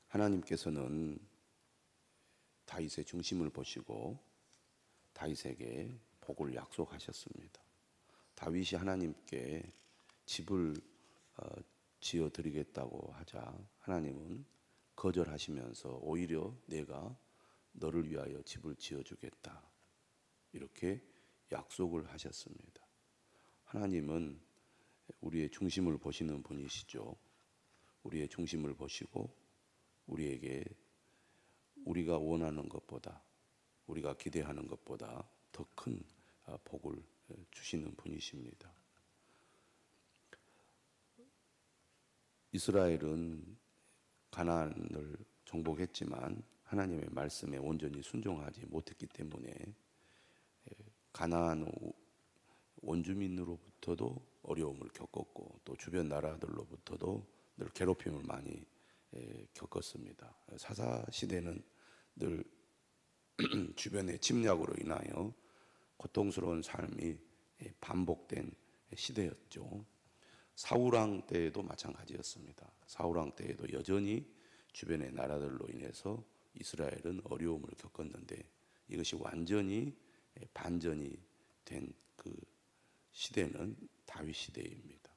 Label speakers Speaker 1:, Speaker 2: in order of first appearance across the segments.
Speaker 1: 하나님께서는 다윗의 중심을 보시고 다윗에게 복을 약속하셨습니다. 다윗이 하나님께 집을 지어 드리겠다고 하자 하나님은 거절하시면서 오히려 내가 너를 위하여 집을 지어 주겠다 이렇게 약속을 하셨습니다. 하나님은 우리의 중심을 보시는 분이시죠. 우리의 중심을 보시고 우리에게 우리가 원하는 것보다 우리가 기대하는 것보다 더 큰 복을 주시는 분이십니다. 이스라엘은 가나안을 정복했지만 하나님의 말씀에 온전히 순종하지 못했기 때문에 가나안 원주민으로부터도 어려움을 겪었고 또 주변 나라들로부터도 늘 괴롭힘을 많이 겪었습니다. 사사시대는 늘 주변의 침략으로 인하여 고통스러운 삶이 반복된 시대였죠. 사울왕 때에도 마찬가지였습니다. 사울왕 때에도 여전히 주변의 나라들로 인해서 이스라엘은 어려움을 겪었는데 이것이 완전히 반전이 된 그 시대는 다윗 시대입니다.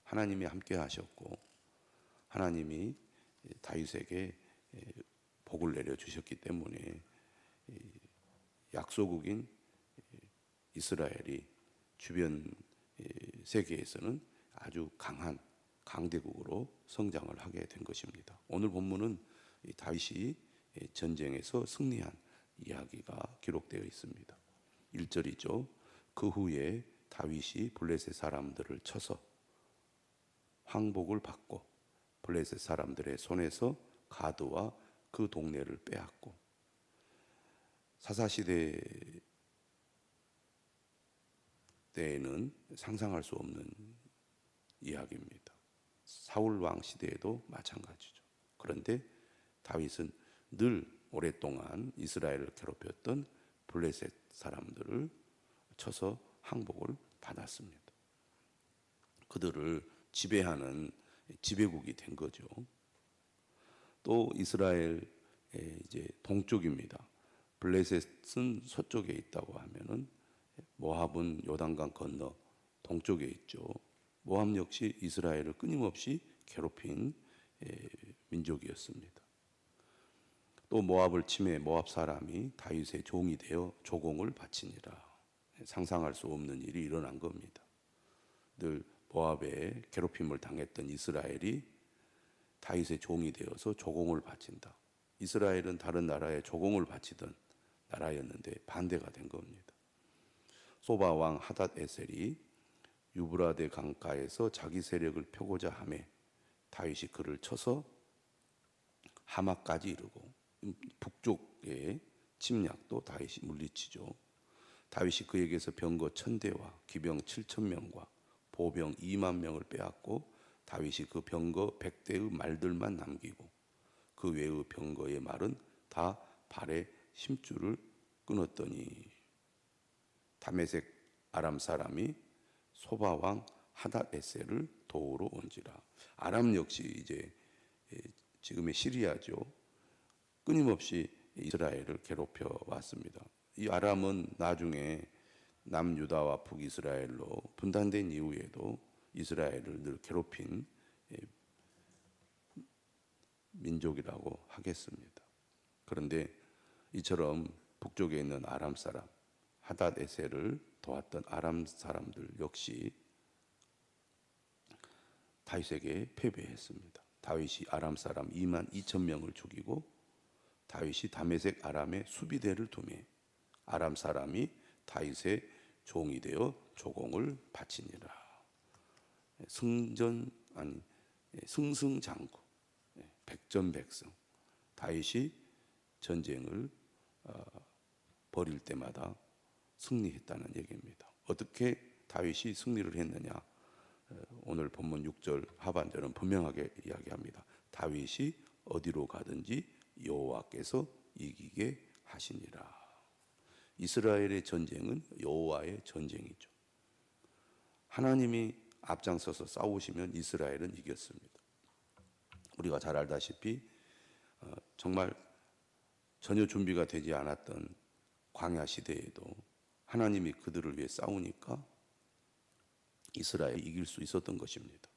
Speaker 1: 하나님이 함께 하셨고 하나님이 다윗에게 복을 내려주셨기 때문에 약소국인 이스라엘이 주변 세계에서는 아주 강한 강대국으로 성장을 하게 된 것입니다. 오늘 본문은 다윗이 전쟁에서 승리한 이야기가 기록되어 있습니다. 1절이죠. 그 후에 다윗이 블레셋 사람들을 쳐서 황복을 받고 블레셋 사람들의 손에서 가드와 그 동네를 빼앗고 사사시대 때에는 상상할 수 없는 이야기입니다. 사울왕 시대에도 마찬가지죠. 그런데 다윗은 늘 오랫동안 이스라엘을 괴롭혔던 블레셋 사람들을 쳐서 항복을 받았습니다. 그들을 지배하는 지배국이 된 거죠. 또 이스라엘의 이제 동쪽입니다. 블레셋은 서쪽에 있다고 하면은 모압은 요단강 건너 동쪽에 있죠. 모압 역시 이스라엘을 끊임없이 괴롭힌 민족이었습니다. 또 모압을 침해 모압 사람이 다윗의 종이 되어 조공을 바치니라. 상상할 수 없는 일이 일어난 겁니다. 늘 모압에 괴롭힘을 당했던 이스라엘이 다윗의 종이 되어서 조공을 바친다. 이스라엘은 다른 나라에 조공을 바치던 나라였는데 반대가 된 겁니다. 소바 왕 하닷 에셀이 유브라데 강가에서 자기 세력을 펴고자 하매 다윗이 그를 쳐서 하마까지 이르고 북쪽의 침략도 다윗이 물리치죠. 다윗이 그에게서 병거 1000대와 기병 7000명과 보병 2만 명을 빼앗고 다윗이 그 병거 100대의 말들만 남기고 그 외의 병거의 말은 다 발에 심줄을 끊었더니 다메섹 아람 사람이 소바 왕 하닷 에셀을 도우러 온지라. 아람 역시 이제 지금의 시리아죠. 끊임없이 이스라엘을 괴롭혀 왔습니다. 이 아람은 나중에 남유다와 북이스라엘로 분단된 이후에도 이스라엘을 늘 괴롭힌 민족이라고 하겠습니다. 그런데 이처럼 북쪽에 있는 아람 사람 하닷 에셀을 도왔던 아람 사람들 역시 다윗에게 패배했습니다. 다윗이 아람 사람 2만 2천 명을 죽이고 다윗이 다메섹 아람의 수비대를 두매 아람 사람이 다윗의 종이 되어 조공을 바치니라. 승승장구, 백전백승. 다윗이 전쟁을 벌일 때마다 승리했다는 얘기입니다. 어떻게 다윗이 승리를 했느냐? 오늘 본문 6절 하반절은 분명하게 이야기합니다. 다윗이 어디로 가든지 여호와께서 이기게 하시니라. 이스라엘의 전쟁은 여호와의 전쟁이죠. 하나님이 앞장서서 싸우시면 이스라엘은 이겼습니다. 우리가 잘 알다시피 정말 전혀 준비가 되지 않았던 광야 시대에도 하나님이 그들을 위해 싸우니까 이스라엘이 이길 수 있었던 것입니다.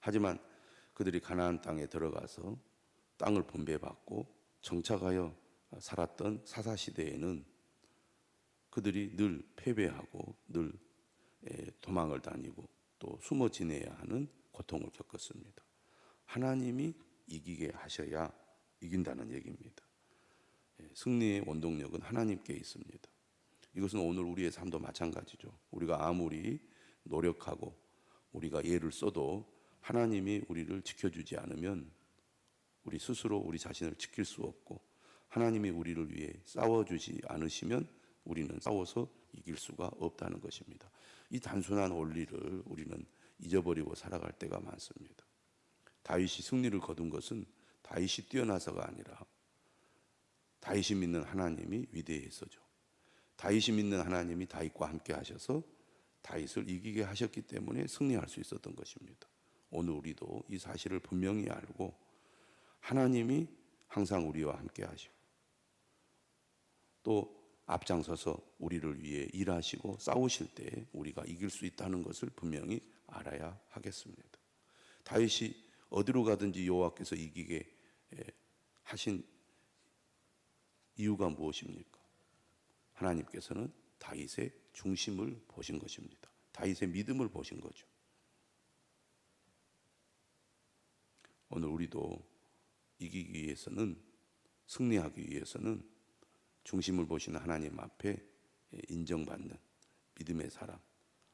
Speaker 1: 하지만 그들이 가나안 땅에 들어가서 땅을 분배받고 정착하여 살았던 사사 시대에는 그들이 늘 패배하고 늘 도망을 다니고 또 숨어 지내야 하는 고통을 겪었습니다. 하나님이 이기게 하셔야 이긴다는 얘기입니다. 승리의 원동력은 하나님께 있습니다. 이것은 오늘 우리의 삶도 마찬가지죠. 우리가 아무리 노력하고 우리가 예를 써도 하나님이 우리를 지켜주지 않으면 우리 스스로 우리 자신을 지킬 수 없고, 하나님이 우리를 위해 싸워주지 않으시면 우리는 싸워서 이길 수가 없다는 것입니다. 이 단순한 원리를 우리는 잊어버리고 살아갈 때가 많습니다. 다윗이 승리를 거둔 것은 다윗이 뛰어나서가 아니라 다윗이 믿는 하나님이 위대해서죠. 다윗이 믿는 하나님이 다윗과 함께 하셔서 다윗을 이기게 하셨기 때문에 승리할 수 있었던 것입니다. 오늘 우리도 이 사실을 분명히 알고 하나님이 항상 우리와 함께 하시고 또 앞장서서 우리를 위해 일하시고 싸우실 때 우리가 이길 수 있다는 것을 분명히 알아야 하겠습니다. 다윗이 어디로 가든지 여호와께서 이기게 하신 이유가 무엇입니까? 하나님께서는 다윗의 중심을 보신 것입니다. 다윗의 믿음을 보신 거죠. 오늘 우리도 이기기 위해서는, 승리하기 위해서는 중심을 보시는 하나님 앞에 인정받는 믿음의 사람,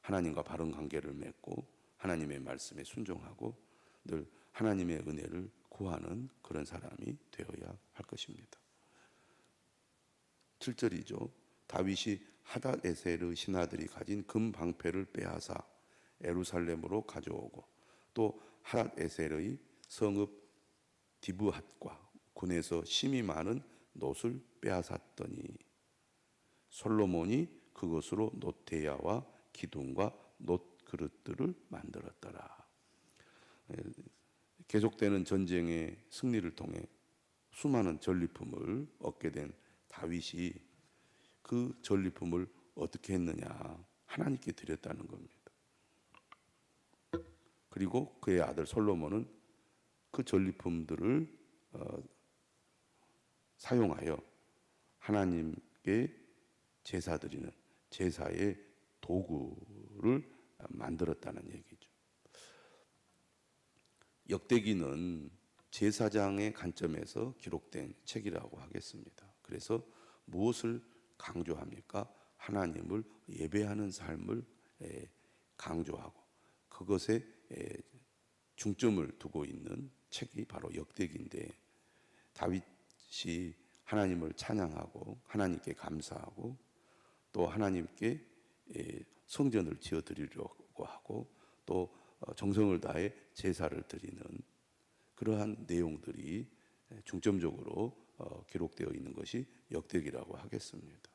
Speaker 1: 하나님과 바른 관계를 맺고 하나님의 말씀에 순종하고 늘 하나님의 은혜를 구하는 그런 사람이 되어야 할 것입니다. 7절이죠. 다윗이 하닷에셀의 신하들이 가진 금 방패를 빼앗아 예루살렘으로 가져오고 또 하닷에셀의 성읍 디브핫과 군에서 심이 많은 놋을 빼앗았더니 솔로몬이 그것으로 놋대야와 기둥과 놋 그릇들을 만들었더라. 계속되는 전쟁의 승리를 통해 수많은 전리품을 얻게 된 다윗이 그 전리품을 어떻게 했느냐? 하나님께 드렸다는 겁니다. 그리고 그의 아들 솔로몬은 그 전리품들을 사용하여 하나님께 제사 드리는 제사의 도구를 만들었다는 얘기죠. 역대기는 제사장의 관점에서 기록된 책이라고 하겠습니다. 그래서 무엇을 강조합니까? 하나님을 예배하는 삶을 강조하고 그것에 중점을 두고 있는 책이 바로 역대기인데, 다윗이 하나님을 찬양하고 하나님께 감사하고 또 하나님께 성전을 지어 드리려고 하고 또 정성을 다해 제사를 드리는 그러한 내용들이 중점적으로 기록되어 있는 것이 역대기라고 하겠습니다.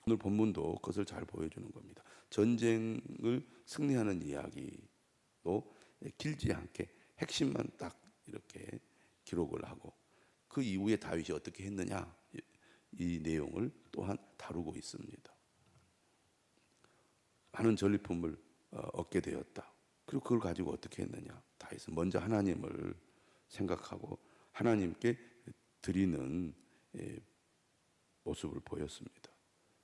Speaker 1: 오늘 본문도 그것을 잘 보여주는 겁니다. 전쟁을 승리하는 이야기도 길지 않게 핵심만 딱 이렇게 기록을 하고 그 이후에 다윗이 어떻게 했느냐, 이 내용을 또한 다루고 있습니다. 많은 전리품을 얻게 되었다. 그리고 그걸 가지고 어떻게 했느냐, 다윗은 먼저 하나님을 생각하고 하나님께 드리는 모습을 보였습니다.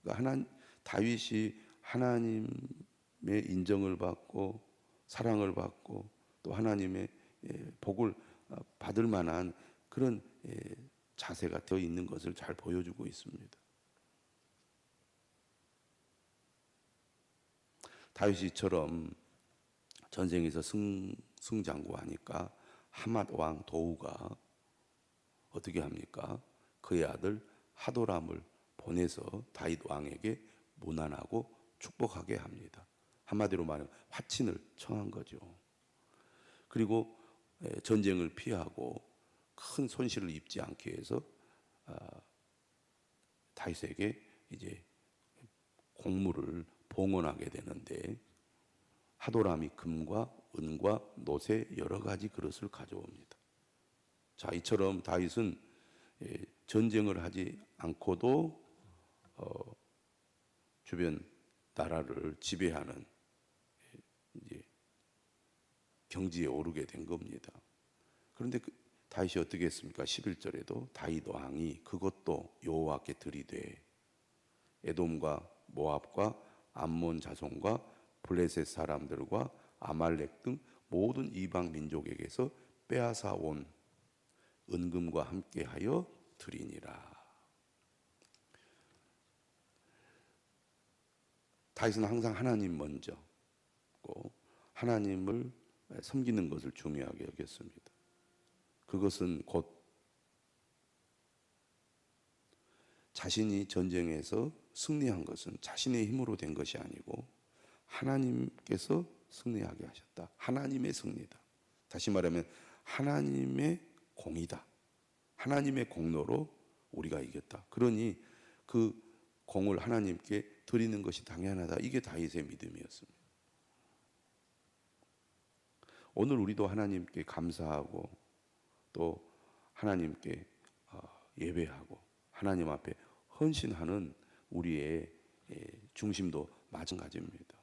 Speaker 1: 그러니까 다윗이 하나님의 인정을 받고 사랑을 받고 또 하나님의 복을 받을 만한 그런 자세가 되어 있는 것을 잘 보여주고 있습니다. 다윗이처럼 전쟁에서 승장구하니까 하맛 왕 도우가 어떻게 합니까? 그의 아들 하도람을 보내서 다윗 왕에게 문안하고 축복하게 합니다. 한마디로 말하면 화친을 청한 거죠. 그리고 전쟁을 피하고 큰 손실을 입지 않게 해서 다윗에게 이제 곡물을 봉헌하게 되는데, 하도람이 금과 은과 놋의 여러 가지 그릇을 가져옵니다. 자, 이처럼 다윗은 전쟁을 하지 않고도 주변 나라를 지배하는 이제 경지에 오르게 된 겁니다. 그런데 다윗이 어떻게 했습니까? 11절에도 다윗 왕이 그것도 여호와께 들이되 에돔과 모압과 암몬 자손과 블레셋 사람들과 아말렉 등 모든 이방 민족에게서 빼앗아 온 은금과 함께하여 드리니라. 다윗은 항상 하나님 먼저 하나님을 섬기는 것을 중요하게 여겼습니다. 그것은 곧 자신이 전쟁에서 승리한 것은 자신의 힘으로 된 것이 아니고 하나님께서 승리하게 하셨다. 하나님의 승리다. 다시 말하면 하나님의 공이다. 하나님의 공로로 우리가 이겼다. 그러니 그 공을 하나님께 드리는 것이 당연하다. 이게 다윗의 믿음이었습니다. 오늘 우리도 하나님께 감사하고 또 하나님께 예배하고 하나님 앞에 헌신하는 우리의 중심도 마찬가지입니다.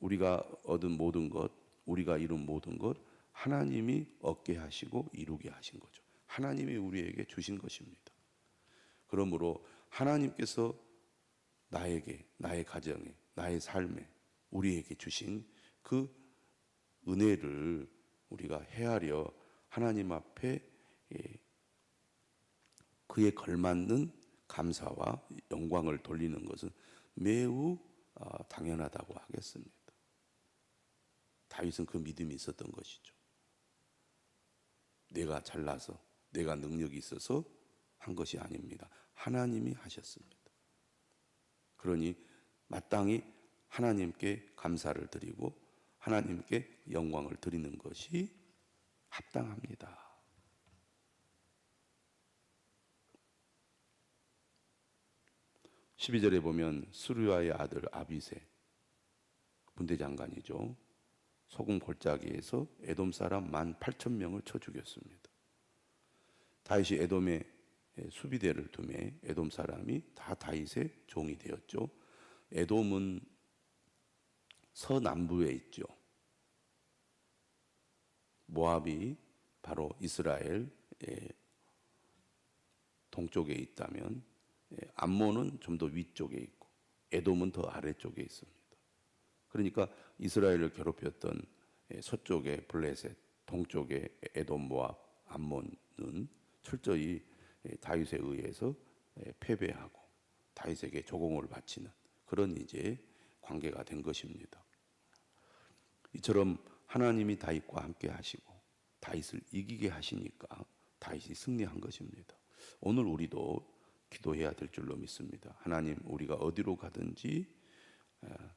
Speaker 1: 우리가 얻은 모든 것, 우리가 이룬 모든 것 하나님이 얻게 하시고 이루게 하신 거죠. 하나님이 우리에게 주신 것입니다. 그러므로 하나님께서 나에게, 나의 가정에, 나의 삶에 우리에게 주신 그 은혜를 우리가 헤아려 하나님 앞에 그에 걸맞는 감사와 영광을 돌리는 것은 매우 당연하다고 하겠습니다. 다윗은 그 믿음이 있었던 것이죠. 내가 잘나서 내가 능력이 있어서 한 것이 아닙니다. 하나님이 하셨습니다. 그러니 마땅히 하나님께 감사를 드리고 하나님께 영광을 드리는 것이 합당합니다. 12절에 보면 스루야의 아들 아비새 군대장관이죠. 소금 골짜기에서 에돔 사람 18,000명을 쳐 죽였습니다. 다윗이 에돔에 수비대를 두매 에돔 사람이 다 다윗의 종이 되었죠. 에돔은 서남부에 있죠. 모압이 바로 이스라엘 동쪽에 있다면 암몬은 좀 더 위쪽에 있고 에돔은 더 아래쪽에 있습니다. 그러니까 이스라엘을 괴롭혔던 서쪽의 블레셋, 동쪽의 에돔, 모압, 암몬은 철저히 다윗에 의해서 패배하고 다윗에게 조공을 바치는 그런 이제 관계가 된 것입니다. 이처럼 하나님이 다윗과 함께 하시고 다윗을 이기게 하시니까 다윗이 승리한 것입니다. 오늘 우리도 기도해야 될 줄로 믿습니다. 하나님, 우리가 어디로 가든지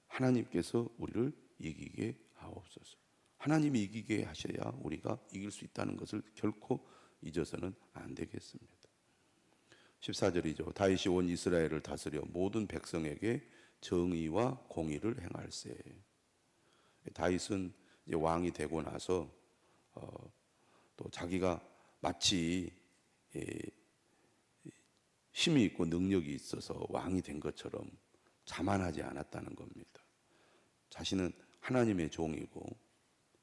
Speaker 1: 하나님께서 우리를 이기게 하옵소서. 하나님이 이기게 하셔야 우리가 이길 수 있다는 것을 결코 잊어서는 안 되겠습니다. 14절이죠. 다윗이 온 이스라엘을 다스려 모든 백성에게 정의와 공의를 행할세. 다윗은 이제 왕이 되고 나서 또 자기가 마치 힘이 있고 능력이 있어서 왕이 된 것처럼 자만하지 않았다는 겁니다. 자신은 하나님의 종이고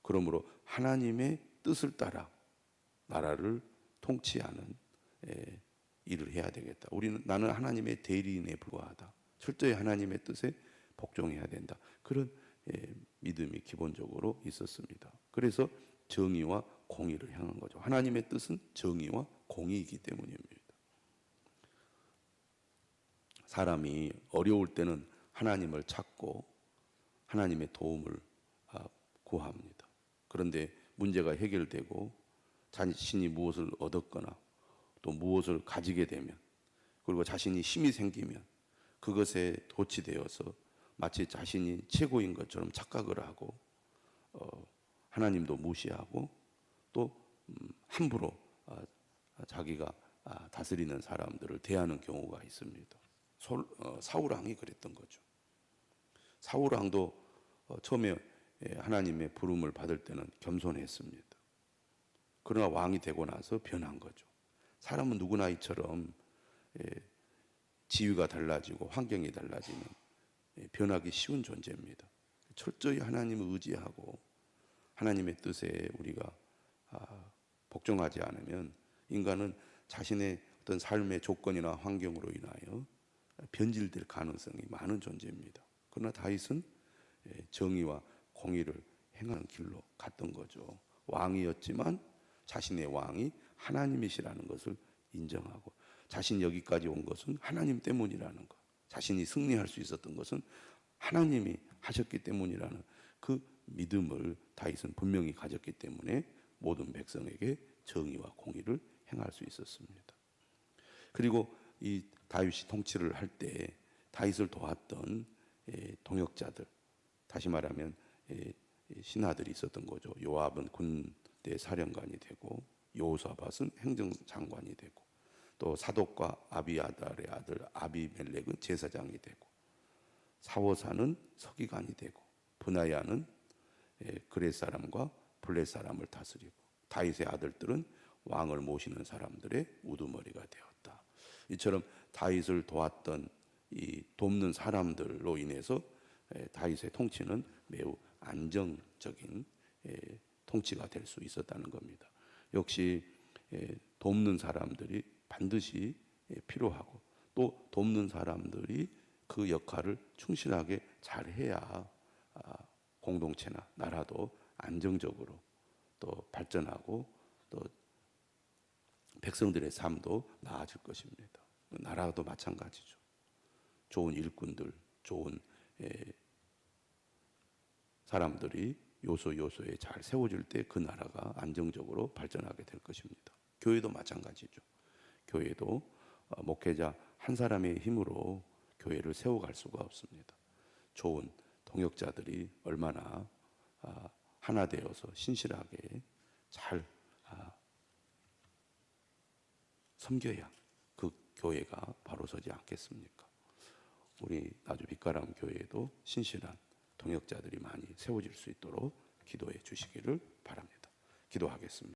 Speaker 1: 그러므로 하나님의 뜻을 따라 나라를 통치하는 일을 해야 되겠다. 나는 하나님의 대리인에 불과하다. 철저히 하나님의 뜻에 복종해야 된다. 그런 믿음이 기본적으로 있었습니다. 그래서 정의와 공의를 향한 거죠. 하나님의 뜻은 정의와 공의이기 때문입니다. 사람이 어려울 때는 하나님을 찾고 하나님의 도움을 구합니다. 그런데 문제가 해결되고 자신이 무엇을 얻었거나 또 무엇을 가지게 되면 그리고 자신이 힘이 생기면 그것에 도취되어서 마치 자신이 최고인 것처럼 착각을 하고 하나님도 무시하고 또 함부로 자기가 다스리는 사람들을 대하는 경우가 있습니다. 사울왕이 그랬던 거죠. 사울왕도 처음에 하나님의 부름을 받을 때는 겸손했습니다. 그러나 왕이 되고 나서 변한 거죠. 사람은 누구나 이처럼 지위가 달라지고 환경이 달라지면 변하기 쉬운 존재입니다. 철저히 하나님을 의지하고 하나님의 뜻에 우리가 복종하지 않으면 인간은 자신의 어떤 삶의 조건이나 환경으로 인하여 변질될 가능성이 많은 존재입니다. 그러나 다윗은 정의와 공의를 행하는 길로 갔던 거죠. 왕이었지만 자신의 왕이 하나님이시라는 것을 인정하고, 자신이 여기까지 온 것은 하나님 때문이라는 것, 자신이 승리할 수 있었던 것은 하나님이 하셨기 때문이라는 그 믿음을 다윗은 분명히 가졌기 때문에 모든 백성에게 정의와 공의를 행할 수 있었습니다. 그리고 이 다윗이 통치를 할 때 다윗을 도왔던 동역자들, 다시 말하면 신하들이 있었던 거죠. 요압은 군대 사령관이 되고, 여호사밧은 행정장관이 되고, 또 사독과 아비아달의 아들 아비멜렉은 제사장이 되고, 사워사는 서기관이 되고, 브나야는 그렛 사람과 블렛 사람을 다스리고, 다윗의 아들들은 왕을 모시는 사람들의 우두머리가 되었다. 이처럼 다윗을 도왔던 이 돕는 사람들로 인해서 다윗의 통치는 매우 안정적인 통치가 될 수 있었다는 겁니다. 역시 돕는 사람들이 반드시 필요하고, 또 돕는 사람들이 그 역할을 충실하게 잘해야 공동체나 나라도 안정적으로 또 발전하고, 또 백성들의 삶도 나아질 것입니다. 나라도 마찬가지죠. 좋은 일꾼들, 좋은 사람들이 요소요소에 잘 세워질 때 그 나라가 안정적으로 발전하게 될 것입니다. 교회도 마찬가지죠. 교회도 목회자 한 사람의 힘으로 교회를 세워갈 수가 없습니다. 좋은 동역자들이 얼마나 하나 되어서 신실하게 잘 섬겨야 그 교회가 바로 서지 않겠습니까? 우리 나주 빛가람 교회에도 신실한 동역자들이 많이 세워질 수 있도록 기도해 주시기를 바랍니다. 기도하겠습니다.